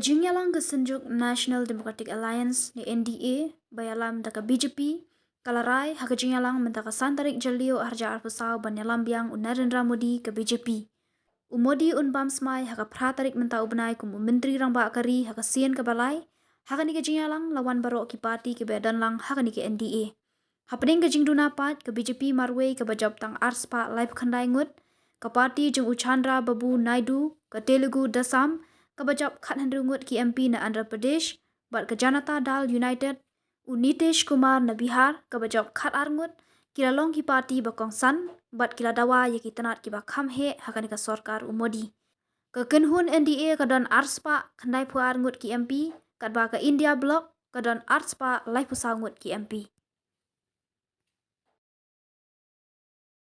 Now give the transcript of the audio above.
Kajing Ialam kesenjuk National Democratic Alliance ni NDA bayalam daka BJP kalarai hakajing Ialam mentaka santarik jalio harja arpusau ban Ialam biang Narendra Modi ke BJP. Umodi unbam smai haka pratarik menta ubnai kum Myntri rang ba kari haka sien ke balai haka ni kajing Ialam lawan barok ki parti ke bedan lang haka ni ke NDA. Happening kajing dunapat ke BJP marway ke bajab tang arspa live khandai ngut ke parti jeng Uchandra Babu Naidu ke Telugu Dasam kabajab khat handru ngut ki MP na Andhra Pradesh bat ke Janata Dal United Nitish Kumar na Bihar kabajab khat arngut kila long ki parti bakong san bat kila dawa ye ki tanat ki bakham he hakani ka Sarkar umodi ke kenhun NDA kadon arspa khandai pu arngut ki MP kat ba ke India block kadon arspa lai pu sangut ki MP